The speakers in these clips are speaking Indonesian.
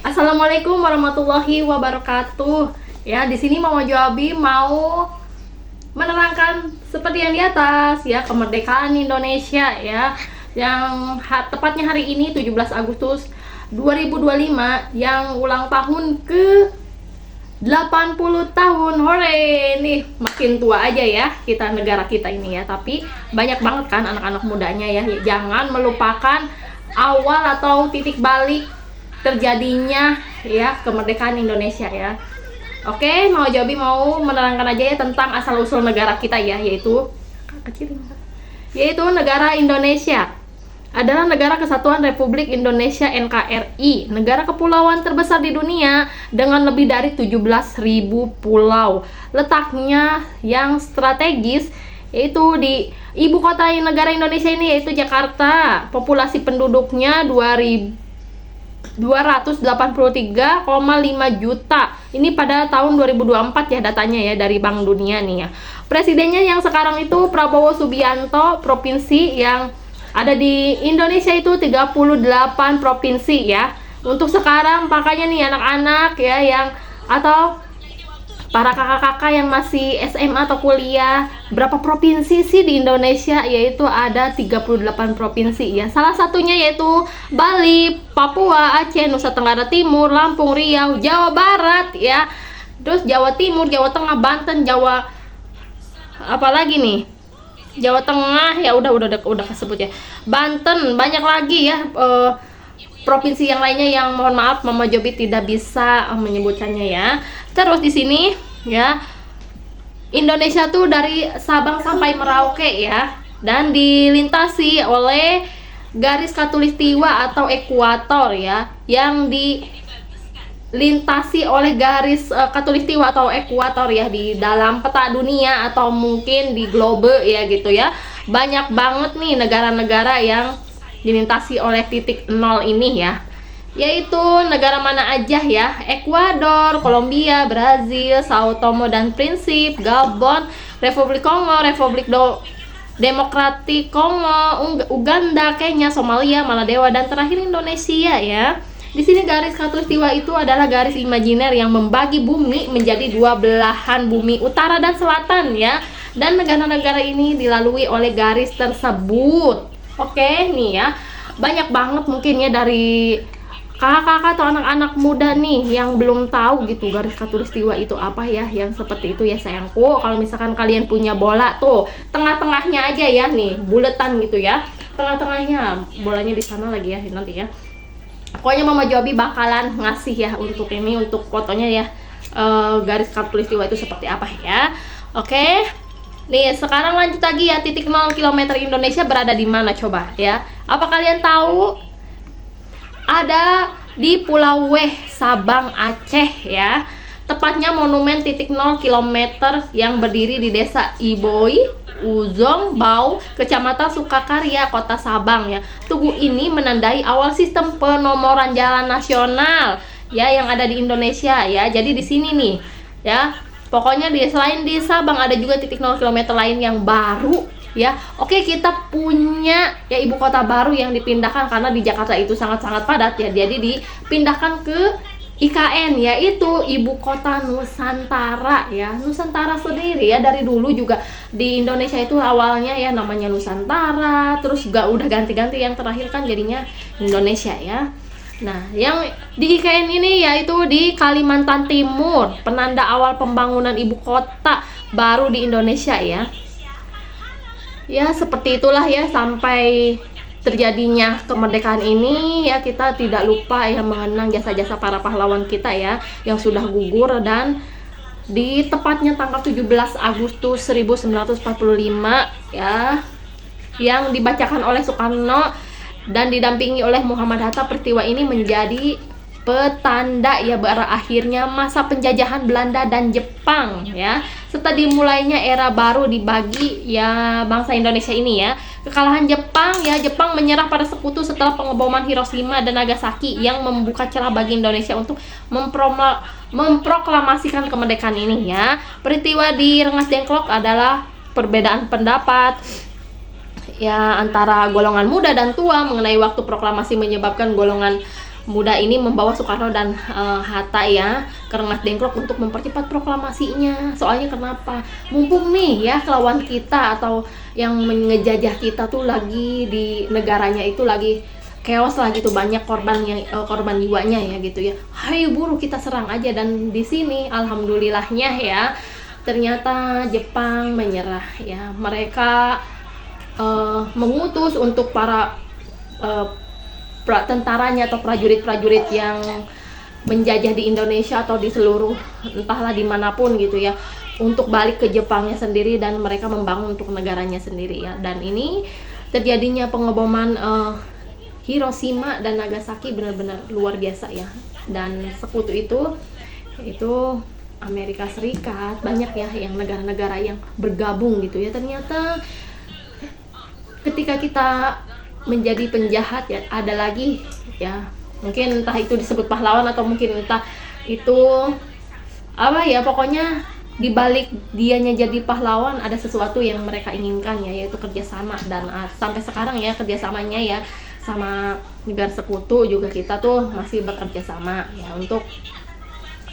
Assalamualaikum warahmatullahi wabarakatuh. Ya, di sini Mama Joabi mau menerangkan seperti yang di atas ya, kemerdekaan Indonesia ya, yang tepatnya hari ini 17 Agustus 2025 yang ulang tahun ke 80 tahun. Hore, nih makin tua aja ya kita, negara kita ini ya. Tapi banyak banget kan anak-anak mudanya ya. Jangan melupakan awal atau titik balik terjadinya ya kemerdekaan Indonesia ya. Oke, mau Jobi mau menerangkan aja ya tentang asal-usul negara kita ya, yaitu negara Indonesia adalah negara kesatuan Republik Indonesia NKRI, negara kepulauan terbesar di dunia dengan lebih dari 17.000 pulau. Letaknya yang strategis yaitu di ibu kota negara Indonesia ini, yaitu Jakarta. Populasi penduduknya 283,5 juta. Ini pada tahun 2024 ya datanya ya dari Bank Dunia nih ya. Presidennya yang sekarang itu Prabowo Subianto. Provinsi yang ada di Indonesia itu 38 provinsi ya. Untuk sekarang makanya nih anak-anak ya yang atau para kakak-kakak yang masih SMA atau kuliah, berapa provinsi sih di Indonesia? Yaitu ada 38 provinsi ya. Salah satunya yaitu Bali, Papua, Aceh, Nusa Tenggara Timur, Lampung, Riau, Jawa Barat ya. Terus Jawa Timur, Jawa Tengah, Banten, Jawa apalagi nih? Jawa Tengah ya udah kesebut ya. Banten, banyak lagi ya provinsi yang lainnya yang mohon maaf Mama Jobi tidak bisa menyebutkannya ya. Terus di sini ya, Indonesia tuh dari Sabang sampai Merauke ya, dan dilintasi oleh garis khatulistiwa atau ekuator ya, yang dilintasi oleh garis khatulistiwa atau ekuator ya di dalam peta dunia atau mungkin di globe ya gitu ya. Banyak banget nih negara-negara yang dilintasi oleh titik nol ini ya, yaitu negara mana aja ya: Ekuador, Kolombia, Brazil, Sao Tome dan Principe, Gabon, Republik Kongo, Republik Demokratik Kongo, Uganda, Kenya, Somalia, Maladewa, dan terakhir Indonesia ya. Di sini garis khatulistiwa itu adalah garis imajiner yang membagi bumi menjadi dua belahan bumi, utara dan selatan ya. Dan negara-negara ini dilalui oleh garis tersebut. Oke, nih ya. Banyak banget mungkin ya dari kakak-kakak atau anak-anak muda nih yang belum tahu gitu garis khatulistiwa itu apa ya, yang seperti itu ya sayangku. Kalau misalkan kalian punya bola tuh, tengah-tengahnya aja ya nih, buletan gitu ya. Tengah-tengahnya, bolanya di sana lagi ya nanti ya. Pokoknya Mama Jobi bakalan ngasih ya untuk ini, untuk fotonya ya, garis khatulistiwa itu seperti apa ya. Oke. Nih, sekarang lanjut lagi ya, titik 0 km Indonesia berada di mana coba ya? Apa kalian tahu? Ada di Pulau Weh, Sabang, Aceh ya. Tepatnya monumen titik 0 km yang berdiri di Desa Iboi, Ujong Bau, Kecamatan Sukakarya, Kota Sabang ya. Tugu ini menandai awal sistem penomoran jalan nasional ya yang ada di Indonesia ya. Jadi di sini nih ya. Pokoknya selain di Sabang ada juga titik 0 km lain yang baru ya. Oke, kita punya ya ibu kota baru yang dipindahkan karena di Jakarta itu sangat-sangat padat ya. Jadi dipindahkan ke IKN, yaitu ibu kota Nusantara ya. Nusantara sendiri ya, dari dulu juga di Indonesia itu awalnya ya namanya Nusantara, terus juga udah ganti-ganti, yang terakhir kan jadinya Indonesia ya. Nah, yang di IKN ini yaitu di Kalimantan Timur, penanda awal pembangunan ibu kota baru di Indonesia ya. Ya, seperti itulah ya, sampai terjadinya kemerdekaan ini ya, kita tidak lupa ya mengenang jasa-jasa para pahlawan kita ya yang sudah gugur. Dan di tepatnya tanggal 17 Agustus 1945 ya, yang dibacakan oleh Soekarno dan didampingi oleh Muhammad Hatta, peristiwa ini menjadi petanda ya berakhirnya masa penjajahan Belanda dan Jepang ya, serta dimulainya era baru dibagi ya bangsa Indonesia ini ya. Kekalahan Jepang ya, Jepang menyerah pada sekutu setelah pengeboman Hiroshima dan Nagasaki yang membuka celah bagi Indonesia untuk memproklamasikan kemerdekaan ini ya. Peristiwa di Rengas Dengklok adalah perbedaan pendapat ya antara golongan muda dan tua mengenai waktu proklamasi, menyebabkan golongan muda ini membawa Soekarno dan Hatta ya ke Rengas Dengklok untuk mempercepat proklamasinya. Soalnya kenapa? Mumpung nih ya lawan kita atau yang mengejajah kita tuh lagi di negaranya itu lagi chaos lah gitu, banyak korban jiwanya ya gitu ya. Hayo buru kita serang aja. Dan di sini alhamdulillahnya ya ternyata Jepang menyerah ya. Mereka mengutus untuk para tentaranya atau prajurit-prajurit yang menjajah di Indonesia atau di seluruh entahlah dimanapun gitu ya, untuk balik ke Jepangnya sendiri dan mereka membangun untuk negaranya sendiri ya. Dan ini terjadinya pengeboman Hiroshima dan Nagasaki benar-benar luar biasa ya. Dan sekutu itu Amerika Serikat, banyak ya yang negara-negara yang bergabung gitu ya. Ternyata ketika kita menjadi penjahat ya, ada lagi ya, mungkin entah itu disebut pahlawan atau mungkin entah itu apa ya, pokoknya dibalik dianya jadi pahlawan ada sesuatu yang mereka inginkan ya, yaitu kerjasama. Dan sampai sekarang ya kerjasamanya ya sama negara sekutu juga kita tuh masih bekerja sama ya, untuk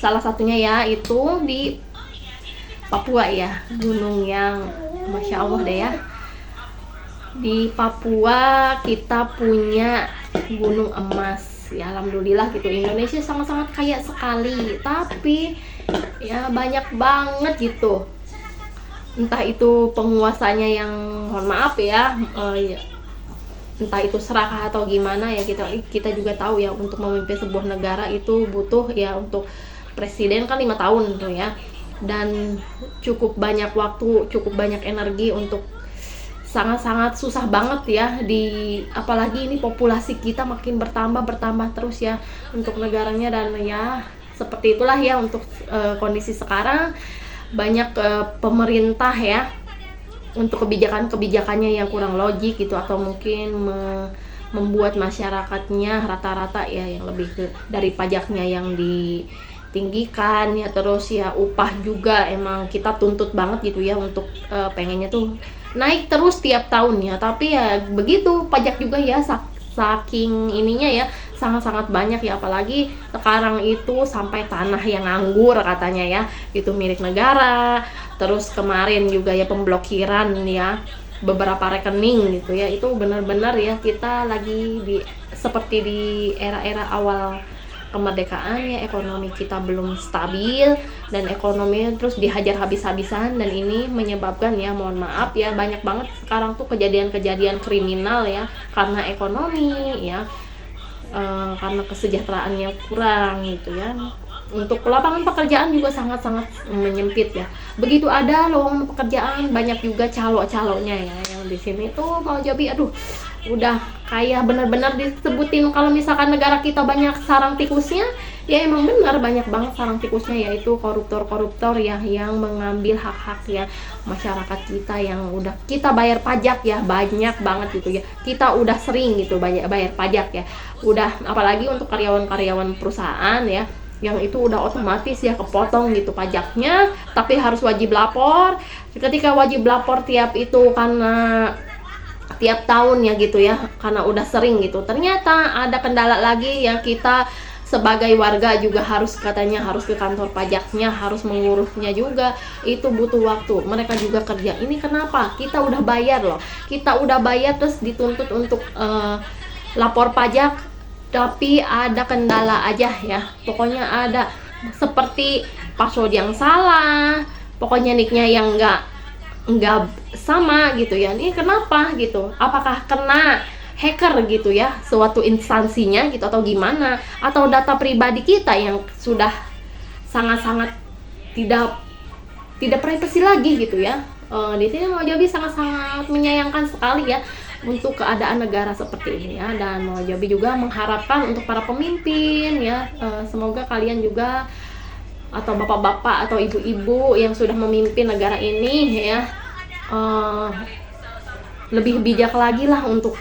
salah satunya ya itu di Papua ya, gunung yang Masya Allah deh ya. Di Papua kita punya gunung emas ya, alhamdulillah gitu. Indonesia sangat-sangat kaya sekali, tapi ya banyak banget gitu, entah itu penguasanya yang mohon maaf ya, entah itu serakah atau gimana ya. Kita juga tahu ya, untuk memimpin sebuah negara itu butuh ya, untuk presiden kan 5 tahun tuh ya, dan cukup banyak waktu, cukup banyak energi untuk sangat-sangat susah banget ya, apalagi ini populasi kita makin bertambah terus ya untuk negaranya. Dan ya seperti itulah ya untuk kondisi sekarang, banyak pemerintah ya untuk kebijakannya yang kurang logik gitu, atau mungkin membuat masyarakatnya rata-rata ya yang lebih dari pajaknya yang ditinggikan ya. Terus ya upah juga emang kita tuntut banget gitu ya, untuk pengennya tuh naik terus tiap tahunnya, tapi ya begitu pajak juga ya saking ininya ya sangat-sangat banyak ya. Apalagi sekarang itu sampai tanah yang nganggur katanya ya itu milik negara. Terus kemarin juga ya pemblokiran ya beberapa rekening gitu ya, itu benar-benar ya kita lagi seperti di era-era awal kemerdekaan ya, ekonomi kita belum stabil dan ekonomi terus dihajar habis-habisan. Dan ini menyebabkan ya mohon maaf ya banyak banget sekarang tuh kejadian-kejadian kriminal ya karena ekonomi ya, karena kesejahteraannya kurang gitu ya. Untuk lapangan pekerjaan juga sangat-sangat menyempit ya. Begitu ada lowongan pekerjaan, banyak juga calo-calonya ya. Yang di sini tuh mau jadi aduh udah kayak benar-benar disebutin kalau misalkan negara kita banyak sarang tikusnya ya, emang benar banyak banget sarang tikusnya, yaitu koruptor-koruptor ya yang mengambil hak-hak ya masyarakat kita yang udah kita bayar pajak ya, banyak banget gitu ya. Kita udah sering gitu bayar pajak ya, udah apalagi untuk karyawan-karyawan perusahaan ya yang itu udah otomatis ya kepotong gitu pajaknya, tapi harus wajib lapor. Ketika wajib lapor tiap tahun ya gitu ya, karena udah sering gitu. Ternyata ada kendala lagi yang kita sebagai warga juga harus katanya harus ke kantor pajaknya, harus mengurusnya juga, itu butuh waktu. Mereka juga kerja. Ini kenapa? Kita udah bayar loh, kita udah bayar terus dituntut untuk lapor pajak, tapi ada kendala aja ya. Pokoknya ada seperti password yang salah, pokoknya nicknya yang enggak sama gitu ya. Ini kenapa gitu? Apakah kena hacker gitu ya, suatu instansinya gitu, atau gimana? Atau data pribadi kita yang sudah sangat-sangat tidak privacy lagi gitu ya. Di sini mau jadi sangat-sangat menyayangkan sekali ya untuk keadaan negara seperti ini ya. Dan mau jadi juga mengharapkan untuk para pemimpin ya, semoga kalian juga atau bapak-bapak atau ibu-ibu yang sudah memimpin negara ini ya, lebih bijak lagi lah untuk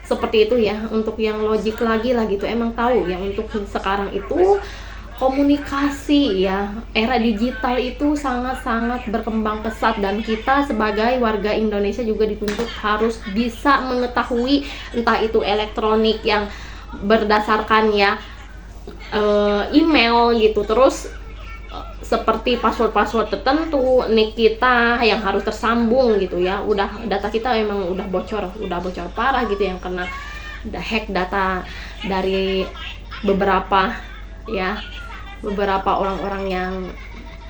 seperti itu ya, untuk yang logik lagi lah gitu. Emang tahu ya untuk sekarang itu komunikasi ya, era digital itu sangat-sangat berkembang pesat, dan kita sebagai warga Indonesia juga dituntut harus bisa mengetahui entah itu elektronik yang berdasarkan ya email gitu, terus seperti password tertentu, nick kita yang harus tersambung gitu ya. Udah data kita memang udah bocor parah gitu, yang kena hack data dari beberapa orang-orang yang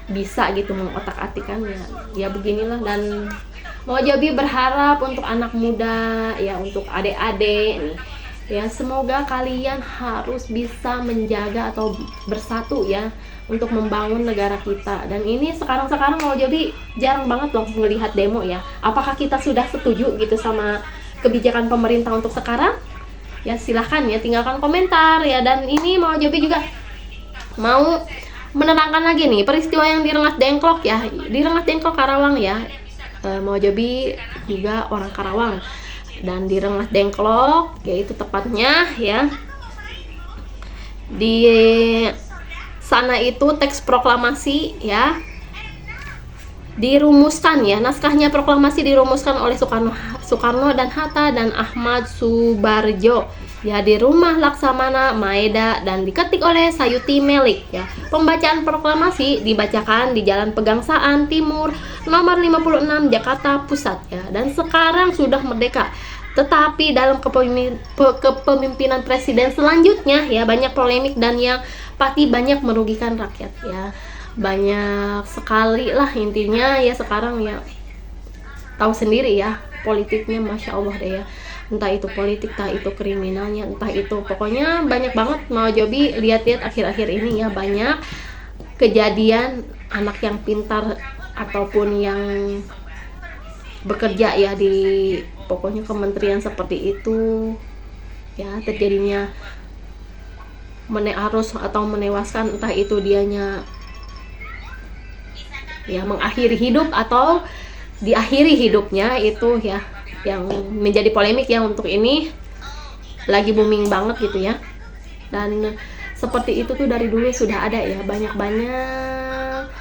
bisa gitu mengotak-atikkan ya beginilah. Dan mau Jobi berharap untuk anak muda ya, untuk adik-adik nih ya, semoga kalian harus bisa menjaga atau bersatu ya untuk membangun negara kita. Dan ini sekarang mau Jobi jarang banget loh melihat demo ya. Apakah kita sudah setuju gitu sama kebijakan pemerintah untuk sekarang? Ya silahkan ya, tinggalkan komentar ya. Dan ini mau Jobi juga mau menerangkan lagi nih peristiwa yang di Rengas Dengklok ya, di Rengas Dengklok Karawang ya. Mau Jobi juga orang Karawang, dan di Rengas Dengklok yaitu tepatnya ya, di sana itu teks proklamasi ya dirumuskan ya, naskahnya proklamasi dirumuskan oleh Soekarno dan Hatta dan Ahmad Subarjo ya, di rumah Laksamana Maeda, dan diketik oleh Sayuti Melik ya. Pembacaan proklamasi dibacakan di Jalan Pegangsaan Timur nomor 56 Jakarta Pusat ya. Dan sekarang sudah merdeka, tetapi dalam kepemimpinan presiden selanjutnya ya banyak polemik dan yang pasti banyak merugikan rakyat ya. Banyak sekali lah intinya ya. Sekarang ya tahu sendiri ya, politiknya Masya Allah deh ya. Entah itu politik, entah itu kriminalnya, entah itu pokoknya banyak banget. Mau Jobi lihat-lihat akhir-akhir ini ya, banyak kejadian anak yang pintar ataupun yang bekerja ya di pokoknya kementerian seperti itu ya, terjadinya harus atau menewaskan, entah itu dianya ya mengakhiri hidup atau diakhiri hidupnya, itu ya yang menjadi polemik ya. Untuk ini lagi booming banget gitu ya. Dan seperti itu tuh dari dulu sudah ada ya, banyak banget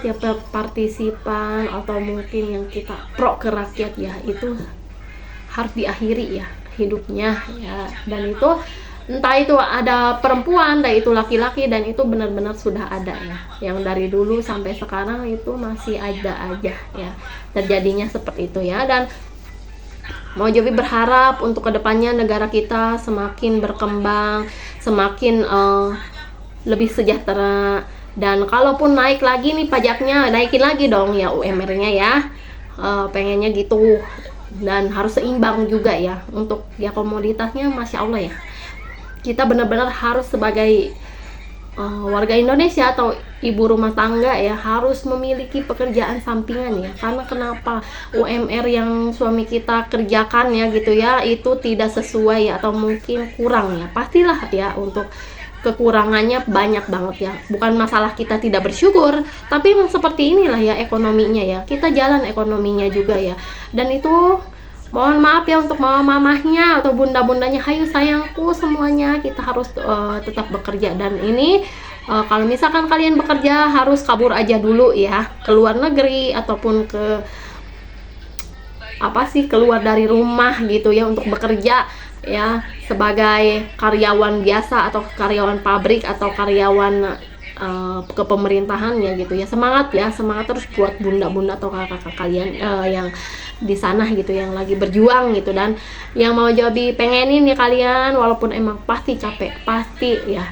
ya partisipan atau mungkin yang kita pro ke rakyat ya, itu harus diakhiri ya hidupnya ya. Dan itu entah itu ada perempuan, entah itu laki-laki, dan itu benar-benar sudah ada ya, yang dari dulu sampai sekarang itu masih ada aja ya terjadinya seperti itu ya. Dan mau Jobi berharap untuk kedepannya negara kita semakin berkembang, semakin lebih sejahtera. Dan kalaupun naik lagi nih pajaknya, naikin lagi dong ya UMR-nya ya, pengennya gitu. Dan harus seimbang juga ya untuk ya komoditasnya. Masya Allah ya, kita benar-benar harus sebagai warga Indonesia atau ibu rumah tangga ya harus memiliki pekerjaan sampingan ya. Karena kenapa UMR yang suami kita kerjakan ya gitu ya, itu tidak sesuai ya, atau mungkin kurang ya, pastilah ya untuk kekurangannya banyak banget ya. Bukan masalah kita tidak bersyukur, tapi memang seperti inilah ya ekonominya ya, kita jalan ekonominya juga ya. Dan itu mohon maaf ya untuk mama-mamahnya atau bunda-bundanya, hayu sayangku semuanya, kita harus tetap bekerja. Dan ini kalau misalkan kalian bekerja harus kabur aja dulu ya ke luar negeri ataupun ke keluar dari rumah gitu ya untuk bekerja ya sebagai karyawan biasa atau karyawan pabrik atau karyawan kepemerintahan ya gitu ya. Semangat terus buat bunda-bunda atau kakak-kakak kalian yang di sana gitu, yang lagi berjuang gitu. Dan yang mau Jobi pengenin ya kalian, walaupun emang pasti capek, pasti ya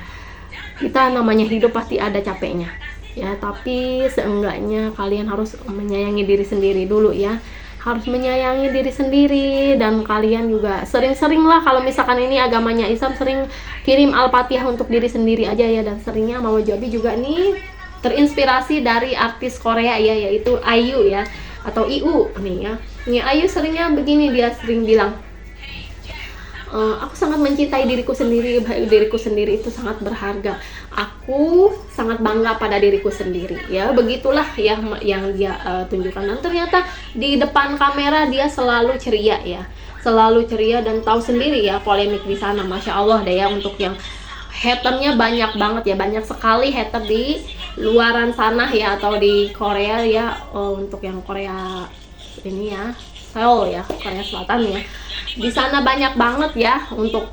kita namanya hidup pasti ada capeknya ya, tapi seenggaknya kalian harus menyayangi diri sendiri dulu ya, harus menyayangi diri sendiri. Dan kalian juga sering-sering lah, kalau misalkan ini agamanya Islam, sering kirim Al-Fatihah untuk diri sendiri aja ya. Dan seringnya mau Jobi juga nih terinspirasi dari artis Korea ya, yaitu IU ya, atau IU nih ya. Ini IU seringnya begini, dia sering bilang, aku sangat mencintai diriku sendiri itu sangat berharga, aku sangat bangga pada diriku sendiri ya. Begitulah ya yang dia tunjukkan. Dan ternyata di depan kamera dia selalu ceria ya, dan tahu sendiri ya polemik di sana. Masya Allah deh ya, untuk yang haternya banyak banget ya, banyak sekali hater di luaran sana ya, atau di Korea ya. Untuk yang Korea ini ya, Seoul ya, Korea Selatan ya, di sana banyak banget ya untuk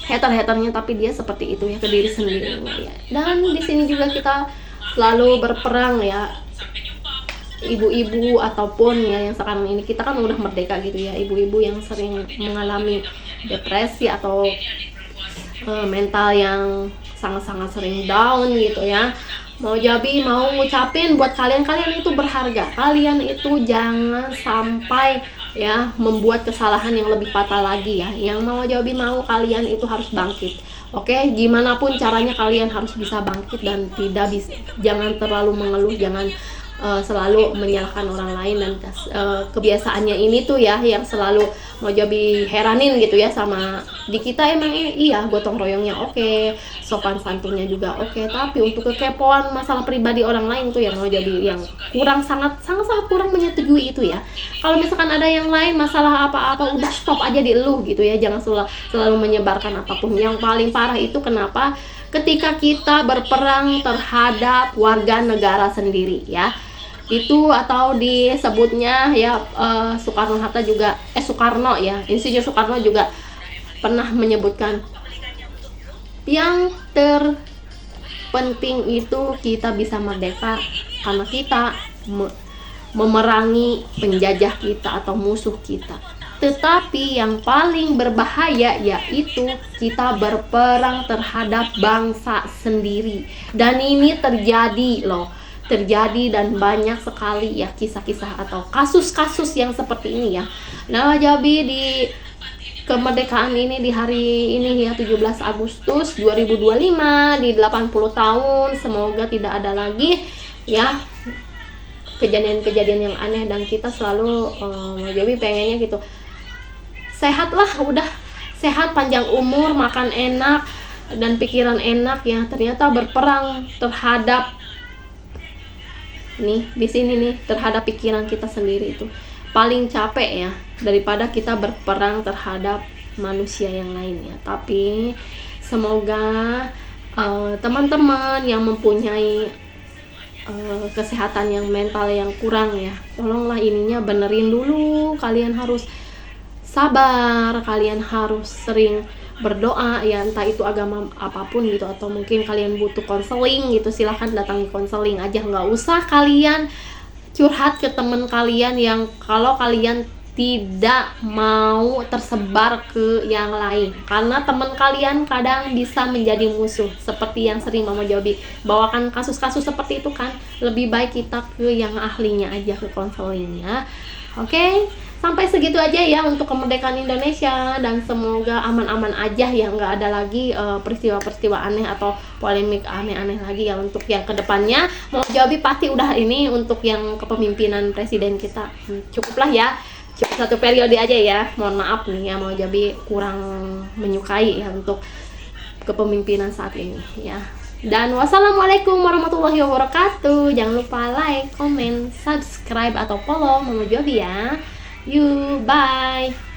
hater-haternya, tapi dia seperti itu ya ke diri sendiri ya. Dan di sini juga kita selalu berperang ya, ibu-ibu ataupun ya yang sekarang ini kita kan udah merdeka gitu ya, ibu-ibu yang sering mengalami depresi atau mental yang sangat-sangat sering down gitu ya. Mau Jabi mau ngucapin buat kalian itu berharga, kalian itu jangan sampai ya membuat kesalahan yang lebih fatal lagi ya. Yang mau Jabi mau kalian itu harus bangkit. Oke, gimana pun caranya kalian harus bisa bangkit dan tidak bisa, jangan terlalu mengeluh, jangan selalu menyalahkan orang lain. Dan kebiasaannya ini tuh ya yang selalu mau Jabi heranin gitu ya sama di kita. Emang iya gotong royongnya oke, sopan santunnya juga oke, tapi untuk kekepoan masalah pribadi orang lain tuh yang mau Jabi yang kurang, sangat kurang menyetujui itu ya. Kalau misalkan ada yang lain masalah apa-apa, udah stop aja di elu gitu ya, jangan selalu menyebarkan apapun. Yang paling parah itu kenapa? Ketika kita berperang terhadap warga negara sendiri ya, itu atau disebutnya ya Soekarno-Hatta juga Soekarno ya, Insinyur Soekarno juga pernah menyebutkan yang terpenting itu kita bisa merdeka karena kita memerangi penjajah kita atau musuh kita. Tetapi yang paling berbahaya yaitu kita berperang terhadap bangsa sendiri. Dan ini terjadi dan banyak sekali ya kisah-kisah atau kasus-kasus yang seperti ini ya. Nah, Jabi di kemerdekaan ini di hari ini ya 17 Agustus 2025 di 80 tahun, semoga tidak ada lagi ya kejadian-kejadian yang aneh, dan kita selalu Jabi pengennya gitu sehat lah, udah sehat, panjang umur, makan enak dan pikiran enak ya. Ternyata berperang terhadap nih di sini nih terhadap pikiran kita sendiri itu paling capek ya, daripada kita berperang terhadap manusia yang lain ya. Tapi semoga teman-teman yang mempunyai kesehatan yang mental yang kurang ya, tolonglah ininya benerin dulu. Kalian harus sabar, kalian harus sering berdoa ya, entah itu agama apapun gitu, atau mungkin kalian butuh konseling gitu, silahkan datangi konseling aja, nggak usah kalian curhat ke teman kalian yang kalau kalian tidak mau tersebar ke yang lain, karena teman kalian kadang bisa menjadi musuh. Seperti yang sering Mama Jabi bawakan kasus-kasus seperti itu kan, lebih baik kita ke yang ahlinya aja, ke konselingnya. Oke, sampai segitu aja ya untuk kemerdekaan Indonesia, dan semoga aman-aman aja ya, nggak ada lagi peristiwa-peristiwa aneh atau polemik aneh-aneh lagi ya. Untuk yang kedepannya mau Jabi pasti udah ini untuk yang kepemimpinan presiden kita cukuplah ya, cukup 1 periode aja ya. Mohon maaf nih ya, mau Jabi kurang menyukai ya untuk kepemimpinan saat ini ya. Dan wassalamualaikum warahmatullahi wabarakatuh. Jangan lupa like, comment, subscribe atau follow Mama Jabi ya. You bye.